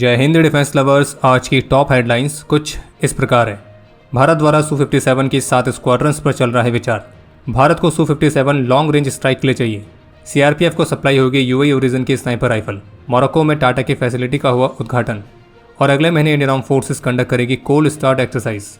जय Hind defence lovers. आज की टॉप हेडलाइंस कुछ इस प्रकार है। भारत द्वारा Su-57 की 7 स्क्वाड्रंस पर चल रहा है विचार। भारत को Su-57 लॉन्ग रेंज स्ट्राइक के लिए चाहिए। सीआरपीएफ को सप्लाई होगी यूएई ओरिजिन की स्नाइपर राइफल। मोरक्को में टाटा की फैसिलिटी का हुआ उद्घाटन। और अगले महीने इंडियन आर्म फोर्सेस कंडक्ट करेगी कोल्ड स्टार्ट एक्सरसाइज।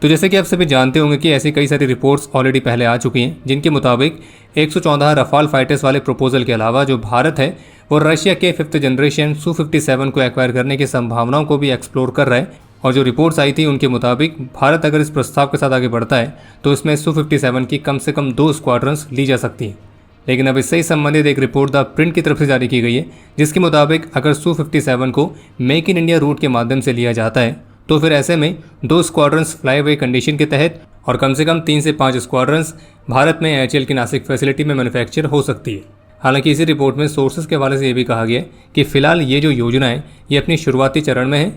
तो जैसे कि आप सभी जानते होंगे कि ऐसी कई सारी रिपोर्ट्स ऑलरेडी पहले आ चुकी हैं, जिनके मुताबिक 114 रफाल फाइटर्स वाले प्रपोजल के अलावा जो भारत है वो रशिया के 5th जनरेशन Su-57 को एक्वायर करने की संभावनाओं को भी एक्सप्लोर कर रहा है। और जो रिपोर्ट्स आई थी उनके मुताबिक भारत अगर इस प्रस्ताव के साथ आगे बढ़ता है तो इसमें Su-57 की कम से कम 2 स्क्वाड्रंस ली जा सकती हैं। लेकिन अब इससे ही संबंधित एक रिपोर्ट द प्रिंट की तरफ से जारी की गई है, जिसके मुताबिक अगर Su-57 को मेक इन इंडिया रूट के माध्यम से लिया जाता है तो फिर ऐसे में 2 स्क्वाड्रंस फ्लाई अवे कंडीशन के तहत और कम से कम 3 से 5 स्क्वाड्रंस भारत में AHL की नासिक फैसिलिटी में मैन्युफैक्चर हो सकती है। हालांकि इसी रिपोर्ट में सोर्सेज के हवाले से ये भी कहा गया है कि फिलहाल ये जो योजना है ये अपनी शुरुआती चरण में है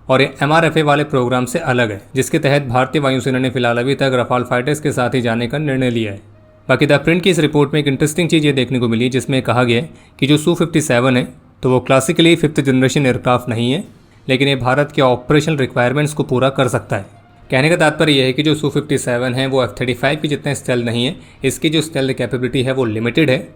और ये MRFA वाले प्रोग्राम से अलग है, जिसके तहत भारतीय वायुसेना ने फिलहाल अभी तक रफाल फाइटर्स के साथ ही जाने का निर्णय लिया है। बाकी द प्रिंट की इस रिपोर्ट में एक इंटरेस्टिंग चीज़ ये देखने को मिली, जिसमें कहा गया है कि जो Su-57 है तो वो क्लासिकली 5th जनरेशन एयरक्राफ्ट नहीं है, लेकिन ये भारत के ऑपरेशनल रिक्वायरमेंट्स को पूरा कर सकता है। कहने का तात्पर्य यह है कि जो Su-57 है वो F-35 की जितना स्टेल्थ नहीं है, इसकी जो स्टेल्थ कैपेबिलिटी है वो लिमिटेड है।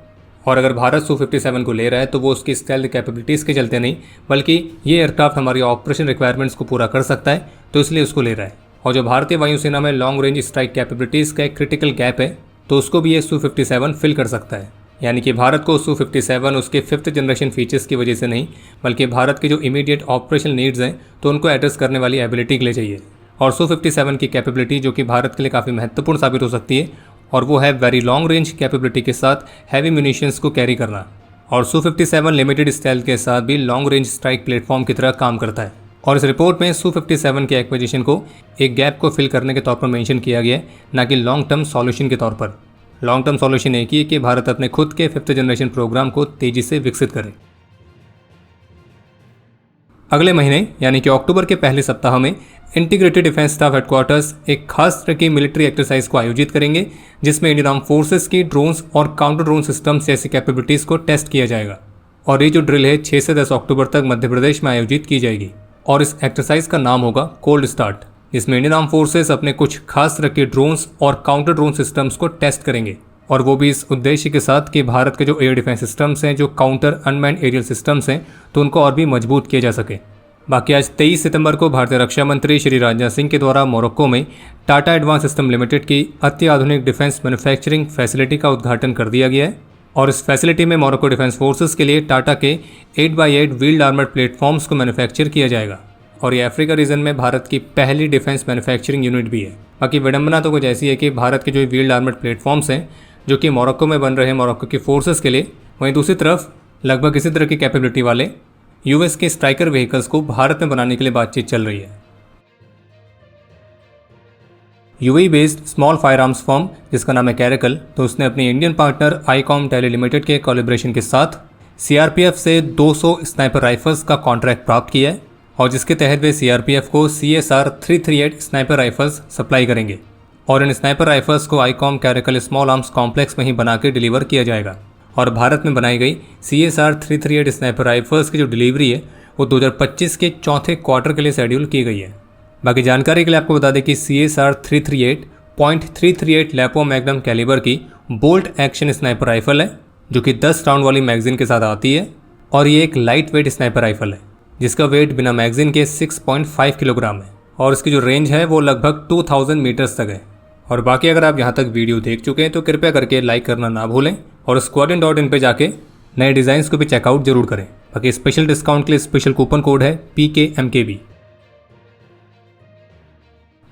और अगर भारत Su-57 को ले रहा है तो वो उसकी स्टेल्थ कैपेबिलिटीज़ के चलते नहीं, बल्कि ये एयरक्राफ्ट हमारी ऑपरेशन रिक्वायरमेंट्स को पूरा कर सकता है, तो इसलिए उसको ले रहा है। और जो भारतीय वायुसेना में लॉन्ग रेंज स्ट्राइक कैपेबिलिटीज़ का एक क्रिटिकल गैप है, तो उसको भी ये Su-57 फिल कर सकता है। यानी कि भारत को Su-57 उसके 5th जनरेशन फीचर्स की वजह से नहीं, बल्कि भारत के जो इमीडिएट ऑपरेशनल नीड्स हैं तो उनको एड्रेस करने वाली एबिलिटी के लिए चाहिए। और Su-57 की कैपेबिलिटी जो कि भारत के लिए काफ़ी महत्वपूर्ण साबित हो सकती है, और वो है वेरी लॉन्ग रेंज कैपेबिलिटी के साथ हैवी म्यूनिशंस को कैरी करना। और Su-57 लिमिटेड स्टेल्थ के साथ भी लॉन्ग रेंज स्ट्राइक प्लेटफॉर्म की तरह काम करता है। और इस रिपोर्ट में Su-57 के एक्विजिशन को एक गैप को फिल करने के तौर पर मेंशन किया गया है, ना कि लॉन्ग टर्म सॉल्यूशन के तौर पर। लॉन्ग टर्म सॉल्यूशन एक ही है कि भारत अपने खुद के 5th जनरेशन प्रोग्राम को तेजी से विकसित करे। अगले महीने यानी कि अक्टूबर के पहले सप्ताह में इंटीग्रेटेड डिफेंस स्टाफ हेडक्वार्टर्स एक खास तरह की मिलिट्री एक्सरसाइज को आयोजित करेंगे, जिसमें इंडियन आर्म फोर्सेस की ड्रोन्स और काउंटर ड्रोन सिस्टम्स जैसी कैपेबिलिटीज़ को टेस्ट किया जाएगा। और ये जो ड्रिल है 6 से 10 अक्टूबर तक मध्य प्रदेश में आयोजित की जाएगी। और इस एक्सरसाइज का नाम होगा कोल्ड स्टार्ट, जिसमें इंडियन आर्म फोर्सेस अपने कुछ खास तरह के ड्रोन्स और काउंटर ड्रोन सिस्टम्स को टेस्ट करेंगे। और वो भी इस उद्देश्य के साथ कि भारत के जो एयर डिफेंस सिस्टम्स हैं, जो काउंटर अनमैन्ड एरियल सिस्टम्स हैं, तो उनको और भी मजबूत किया जा सके। बाकी आज 23 सितंबर को भारतीय रक्षा मंत्री श्री राजनाथ सिंह के द्वारा मोरक्को में टाटा एडवांस सिस्टम लिमिटेड की अत्याधुनिक डिफेंस मैन्युफैक्चरिंग फैसिलिटी का उद्घाटन कर दिया गया है। और इस फैसिलिटी में मोरक्को डिफेंस फोर्सेस के लिए टाटा के 8x8 व्हील्ड आर्मर्ड प्लेटफॉर्म्स को मैन्युफैक्चर किया जाएगा। और ये अफ्रीका रीजन में भारत की पहली डिफेंस मैन्युफैक्चरिंग यूनिट भी है। बाकी विडंबना तो कुछ ऐसी है कि भारत के जो व्हील्ड आर्मर्ड प्लेटफॉर्म्स हैं जो कि मोरक्को में बन रहे हैं मोरक्को की फोर्सेस के लिए, वहीं दूसरी तरफ लगभग इसी तरह की कैपेबिलिटी वाले यूएस के स्ट्राइकर व्हीकल्स को भारत में बनाने के लिए बातचीत चल रही है। UAE based small firearms firm जिसका नाम है कैरेकल, तो उसने अपनी इंडियन पार्टनर आईकॉम टेली लिमिटेड के कोलैबोरेशन के साथ सीआरपीएफ से 200 स्नाइपर राइफल्स का कॉन्ट्रैक्ट प्राप्त किया है, और जिसके तहत वे सीआरपीएफ को CSR 338 स्नाइपर राइफल्स सप्लाई करेंगे। और इन स्नाइपर राइफल्स को Icom caracal small arms complex में ही बना के डिलीवर किया जाएगा। और भारत में बनाई गई CSR 338 स्नाइपर राइफल्स की जो डिलीवरी है वो 2025 के चौथे क्वार्टर के लिए शेड्यूल की गई है। बाकी जानकारी के लिए आपको बता दें कि CSR 338.338 लैपो मैग्नम कैलिबर की बोल्ट एक्शन स्नाइपर राइफल है, जो कि 10 राउंड वाली मैगजीन के साथ आती है। और ये एक लाइट वेट स्नाइपर राइफल है, जिसका वेट बिना मैगजीन के 6.5 किलोग्राम है। और इसकी जो रेंज है वो लगभग 2000 मीटर्स तक है। और बाकी अगर आप यहाँ तक वीडियो देख चुके हैं तो कृपया करके लाइक करना ना भूलें, और squadron.in पे जाके नए डिज़ाइंस को भी चेकआउट जरूर करें। बाकी स्पेशल डिस्काउंट के लिए स्पेशल कूपन कोड है PKMKB।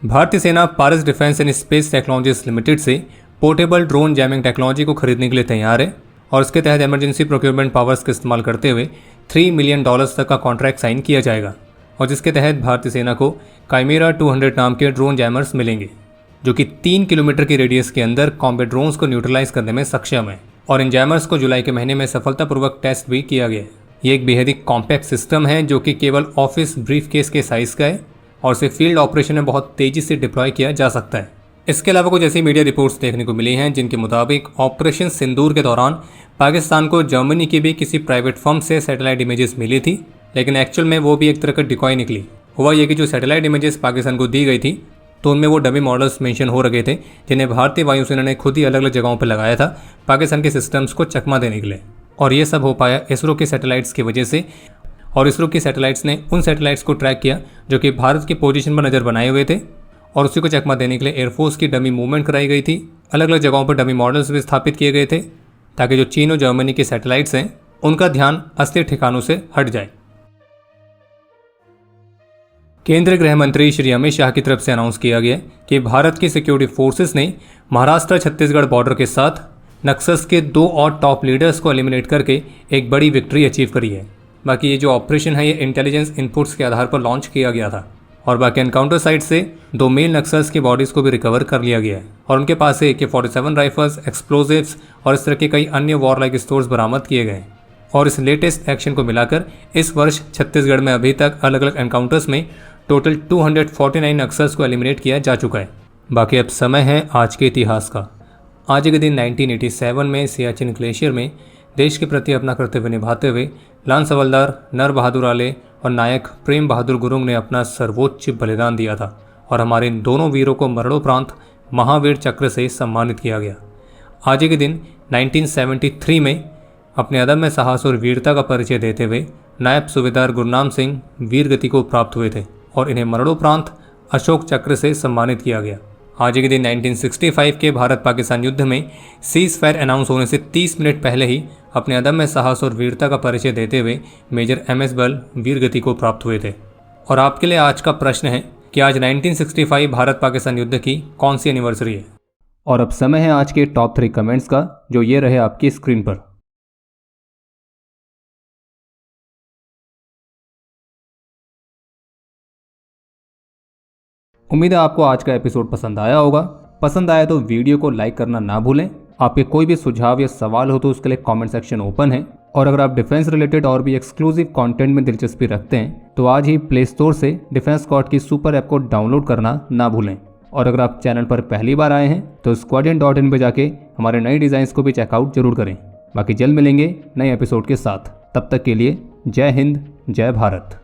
भारतीय सेना Paras defence and space technologies limited से पोर्टेबल ड्रोन जैमिंग टेक्नोलॉजी को खरीदने के लिए तैयार है। और इसके तहत इमरजेंसी प्रोक्योरमेंट पावर्स का इस्तेमाल करते हुए $3 मिलियन तक का कॉन्ट्रैक्ट साइन किया जाएगा। और जिसके तहत भारतीय सेना को काइमेरा 200 नाम के ड्रोन जैमर्स मिलेंगे, जो कि 3 किलोमीटर की रेडियस के अंदर कॉम्बैट ड्रोन्स को न्यूट्रलाइज करने में सक्षम है। और इन जैमर्स को जुलाई के महीने में सफलतापूर्वक टेस्ट भी किया गया है। ये एक बेहद ही कॉम्पैक्ट सिस्टम है जो कि केवल ऑफिस ब्रीफ केस के साइज का है और उसे फील्ड ऑपरेशन में बहुत तेजी से डिप्लॉय किया जा सकता है। इसके अलावा कुछ ऐसी मीडिया रिपोर्ट्स देखने को मिली हैं जिनके मुताबिक ऑपरेशन सिंदूर के दौरान पाकिस्तान को जर्मनी की भी किसी प्राइवेट फर्म से सैटेलाइट इमेजेस मिली थी, लेकिन एक्चुअल में वो भी एक तरह का डिकॉय निकली। हुआ ये कि जो सैटेलाइट इमेजेस पाकिस्तान को दी गई थी तो उनमें वो डमी मॉडल्स मेंशन हो रखे थे जिन्हें भारतीय वायुसेना ने खुद ही अलग अलग जगहों पर लगाया था पाकिस्तान के सिस्टम्स को चकमा देने के लिए। और ये सब हो पाया इसरो के सैटेलाइट्स की वजह से। और इसरो की सैटेलाइट्स ने उन सैटेलाइट्स को ट्रैक किया जो कि भारत की पोजीशन पर नज़र बनाए हुए थे और उसी को चकमा देने के लिए एयरफोर्स की डमी मूवमेंट कराई गई थी। अलग अलग जगहों पर डमी मॉडल्स भी स्थापित किए गए थे ताकि जो चीन और जर्मनी के सैटेलाइट्स हैं उनका ध्यान असली ठिकानों से हट जाए। केंद्रीय गृह मंत्री श्री अमित शाह की तरफ से अनाउंस किया गया कि भारत की सिक्योरिटी फोर्सेस ने महाराष्ट्र छत्तीसगढ़ बॉर्डर के साथ नक्सल्स के 2 और टॉप लीडर्स को एलिमिनेट करके एक बड़ी विक्ट्री अचीव करी है। बाकी ये जो ऑपरेशन है ये इंटेलिजेंस इनपुट्स के आधार पर लॉन्च किया गया था और बाकी एनकाउंटर साइट से 2 मेल नक्सल्स की बॉडीज़ को भी रिकवर कर लिया गया है और उनके पास से AK-47 राइफल्स, एक्सप्लोजिव्स और इस तरह के कई अन्य वॉर लाइक स्टोर्स बरामद किए गए। और इस लेटेस्ट एक्शन को मिलाकर इस वर्ष छत्तीसगढ़ में अभी तक अलग अलग एनकाउंटर्स में टोटल 249 नक्सल्स को एलिमिनेट किया जा चुका है। बाकी अब समय है आज के इतिहास का। आज के दिन 1987 में सियाचिन ग्लेशियर में देश के प्रति अपना कर्तव्य निभाते हुए लांस हवलदार नर बहादुर आले और नायक प्रेम बहादुर गुरुंग ने अपना सर्वोच्च बलिदान दिया था और हमारे इन दोनों वीरों को मरणोपरांत महावीर चक्र से सम्मानित किया गया। आज के दिन 1973 में अपने अदम्य साहस और वीरता का परिचय देते हुए नायब सूबेदार गुरनाम सिंह वीर गति को प्राप्त हुए थे और इन्हें मरणोपरांत अशोक चक्र से सम्मानित किया गया। आज के दिन 1965 के भारत पाकिस्तान युद्ध में सीज फायर अनाउंस होने से 30 मिनट पहले ही अपने अदम्य साहस और वीरता का परिचय देते हुए मेजर MS बल वीर गति को प्राप्त हुए थे। और आपके लिए आज का प्रश्न है कि आज 1965 भारत पाकिस्तान युद्ध की कौन सी एनिवर्सरी है। और अब समय है आज के टॉप 3 कमेंट्स का जो ये रहे आपकी स्क्रीन पर। उम्मीद है आपको आज का एपिसोड पसंद आया होगा। पसंद आया तो वीडियो को लाइक करना ना भूलें। आपके कोई भी सुझाव या सवाल हो तो उसके लिए कमेंट सेक्शन ओपन है। और अगर आप डिफेंस रिलेटेड और भी एक्सक्लूसिव कंटेंट में दिलचस्पी रखते हैं तो आज ही प्ले स्टोर से डिफेंस स्क्वाड की सुपर ऐप को डाउनलोड करना ना भूलें। और अगर आप चैनल पर पहली बार आए हैं तो squadron.in पे जाके हमारे नए डिज़ाइंस को भी चेकआउट जरूर करें। बाकी जल्द मिलेंगे नए एपिसोड के साथ। तब तक के लिए जय हिंद, जय भारत।